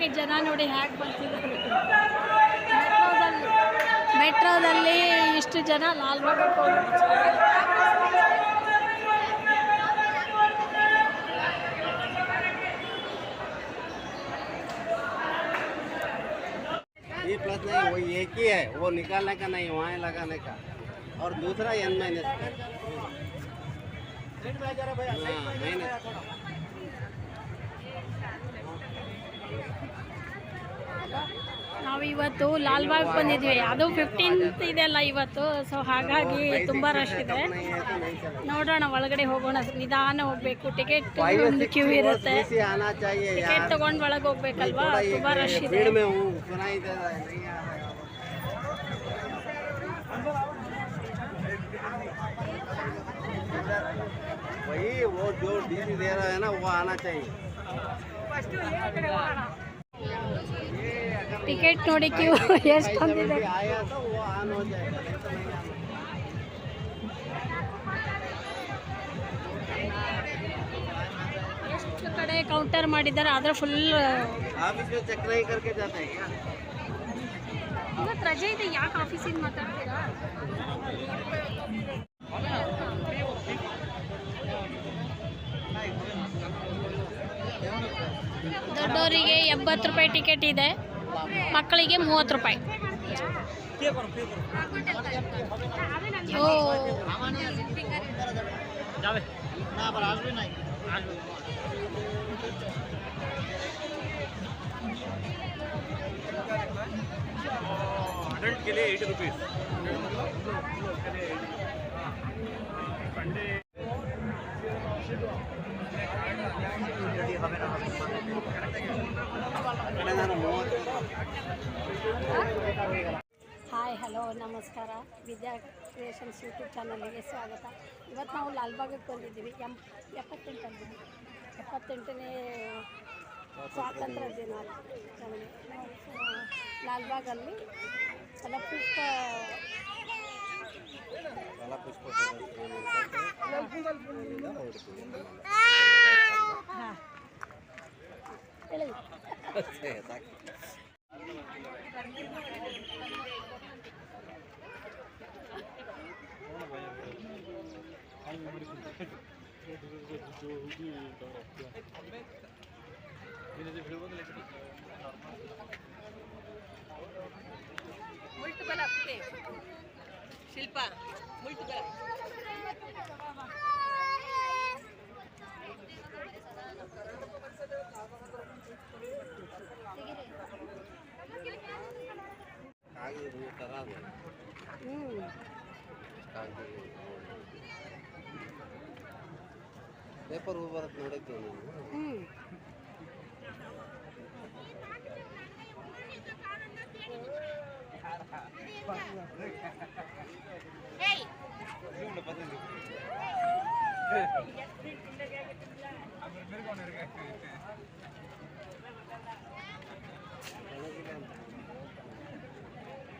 ನೋಡೋಕ್ಕೆ ಜನ ನೋಡಿ ಹೇಗೆ ಬರ್ತಿದ್ದಾರೆ. ಮೆಟ್ರೋದಲ್ಲಿ ಇಷ್ಟು ಜನ ಲಾಲ್ಬಾಗ್ ये प्लस नहीं, वो एक ही है, वो निकालने का नहीं, वहाँ लगाने का, और दूसरा n माइनस का। ನಾವು ಇವತ್ತು ಲಾಲ್ಬಾಗ್ ಬಂದಿದ್ವಿ. ಅದು 15th ಇದೆಲ್ಲ ಇವತ್ತು, ಸೊ ಹಾಗಾಗಿ ತುಂಬ ರಶ್ ಇದೆ. ನೋಡೋಣ, ಒಳಗಡೆ ಹೋಗೋಣ. ನಿಧಾನ ಹೋಗ್ಬೇಕು, ಟಿಕೆಟ್ ಒಂದು ಕ್ಯೂ ಇರುತ್ತೆ. ಟಿಕೆಟ್ ತಗೊಂಡು ಒಳಗೆ ಹೋಗ್ಬೇಕಲ್ವಾ, ತುಂಬ ರಶ್ ಇದೆ. वही वो जो डीसी दे रहा है ना, वो आना चाहिए। ಟಿಕೆಟ್ ನೋಡಿ ಕ್ಯೂ ಎಷ್ಟೊಂದಿದೆ. ಎಷ್ಟು ಕಡೆ ಕೌಂಟರ್ ಮಾಡಿದ್ದಾರೆ, ಆದರೆ ಫುಲ್. ಇವತ್ತು ರಜೆ ಇದೆ, ಯಾಕೆ ಆಫೀಸಿಗೆ ಮಾತಾಡ್ತೀರಾ? ದೊಡ್ಡವರಿಗೆ 80 ರೂಪಾಯಿ ಟಿಕೆಟ್ ಇದೆ, ಮಕ್ಕಳಿಗೆ 30 ರೂಪಾಯಿ. ಓ अडल्ट के लिए 80 रुपीज़। ಹಾಯ್, ಹಲೋ, ನಮಸ್ಕಾರ. ವಿದ್ಯಾ ಕ್ರಿಯೇಷನ್ಸ್ ಯೂಟ್ಯೂಬ್ ಚಾನಲ್ಗೆ ಸ್ವಾಗತ. ಇವತ್ತು ನಾವು ಲಾಲ್ಬಾಗಕ್ಕೆ ಬಂದಿದ್ದೀವಿ. 78ನೇ ಸ್ವಾತಂತ್ರ್ಯ ದಿನಾಚರಣೆ. ಲಾಲ್ಬಾಗಲ್ಲಿ ಫಲಪುಷ್ಪ ಹಾಂ ಹೇಳಿ. ಮುಳ್ಟು ಬಲ ಶಿಲ್ಪ ಮುಳ್ಟು ಬಲ ಪೇಪರ್ ಬರುತ್ತೆ ನೋಡಿದ್ದು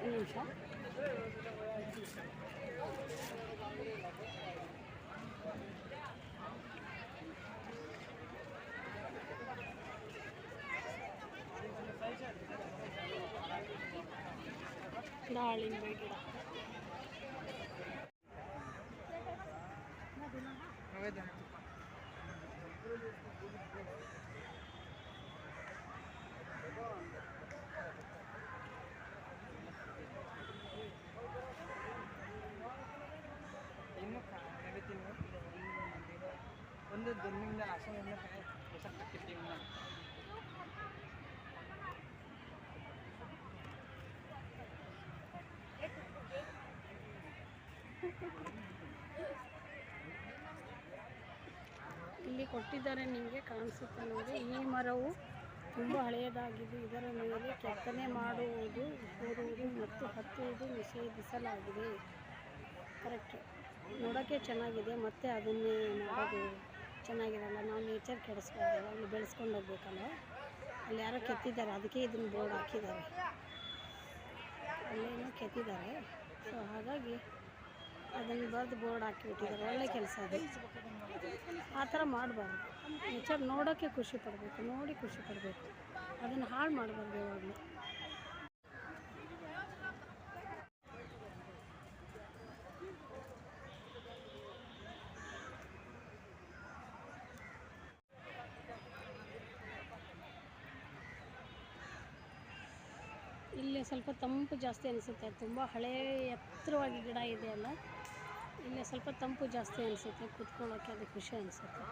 ನಿಮಿಷ. ದಾಳಿಂಬೆ ಗಿಡ. ಒಂದು ದೊನ್ನಿಂದ ಆಸನದಿಂದ ಇಲ್ಲಿ ಕೊಟ್ಟಿದ್ದಾರೆ, ನಿಮಗೆ ಕಾಣಿಸುತ್ತೆ ನೋಡಿ. ಈ ಮರವು ತುಂಬ ಹಳೆಯದಾಗಿದ್ದು ಇದರ ಮೇಲೆ ಕೆತ್ತನೆ ಮಾಡುವುದು, ಕೂರುವುದು ಮತ್ತು ಹತ್ತುವುದು ನಿಷೇಧಿಸಲಾಗಿದೆ. ಕರೆಕ್ಟ್, ನೋಡೋಕ್ಕೆ ಚೆನ್ನಾಗಿದೆ, ಮತ್ತು ಅದನ್ನೇ ಮಾಡೋದು ಚೆನ್ನಾಗಿರಲ್ಲ. ನಾವು ನೇಚರ್ ಕೆಡಿಸ್ಬಾರ್ದು, ಅಲ್ಲಿ ಬೆಳೆಸ್ಕೊಂಡು ಹೋಗ್ಬೇಕಲ್ಲ. ಅಲ್ಲಿ ಯಾರೋ ಕೆತ್ತಿದ್ದಾರೆ, ಅದಕ್ಕೆ ಇದನ್ನು ಬೋರ್ಡ್ ಹಾಕಿದ್ದಾರೆ. ಅಲ್ಲೇನೋ ಕೆತ್ತಿದ್ದಾರೆ, ಸೊ ಹಾಗಾಗಿ ಅದನ್ನು ಬರೆದು ಬೋರ್ಡ್ ಹಾಕಿಬಿಟ್ಟಿದ್ದಾರೆ. ಒಳ್ಳೆ ಕೆಲಸ ಅದು. ಆ ಥರ ಮಾಡಬಾರ್ದು. ನೇಚರ್ ನೋಡೋಕ್ಕೆ ಖುಷಿ ಪಡಬೇಕು, ನೋಡಿ ಖುಷಿ ಪಡಬೇಕು. ಅದನ್ನು ಹಾಳು ಮಾಡಬಾರ್ದು ಯಾವಾಗಲೂ. ಇಲ್ಲಿ ಸ್ವಲ್ಪ ತಂಪು ಜಾಸ್ತಿ ಅನಿಸುತ್ತೆ. ತುಂಬ ಹಳೇ ಎತ್ತರವಾಗಿ ಗಿಡ ಇದೆಯಲ್ಲ, ಇಲ್ಲಿ ಸ್ವಲ್ಪ ತಂಪು ಜಾಸ್ತಿ ಅನಿಸುತ್ತೆ. ಕೂತ್ಕೊಳ್ಳೋಕ್ಕೆ ಅದು ಖುಷಿ ಅನಿಸುತ್ತೆ.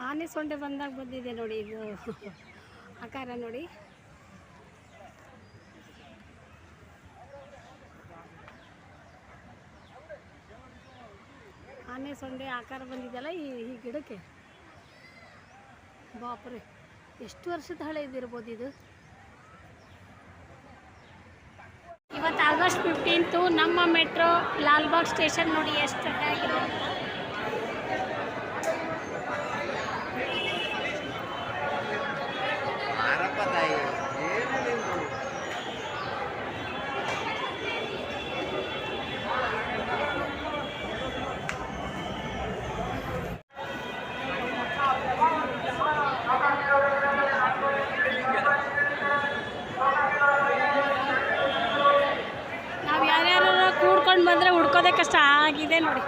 ಆನೆ ಸೊಂಡೆ ಬಂದಾಗ ಬಂದಿದೆ ನೋಡಿ, ಇದು ಆಕಾರ ನೋಡಿ. ಆನೆ ಸೊಂಡೆ ಆಕಾರ ಬಂದಿದೆಯಲ್ಲ ಈ ಗಿಡಕ್ಕೆ. ಬಾಪ್ರೆ, ಎಷ್ಟು ವರ್ಷದ ಹಳೆ ಇದಿರ್ಬೋದು ಇದು. ಇವತ್ತು ಆಗಸ್ಟ್ 15 ನಮ್ಮ ಮೆಟ್ರೋ ಲಾಲ್ಬಾಗ್ ಸ್ಟೇಷನ್ ನೋಡಿ ಎಷ್ಟು ಚೆನ್ನಾಗಿದೆ. ನಾವು ಯಾರ್ಯಾರು ಕೂಡ್ಕೊಂಡು ಬಂದರೆ ಹುಡ್ಕೋದೇ ಕಷ್ಟ ಆಗಿದೆ ನೋಡಿ.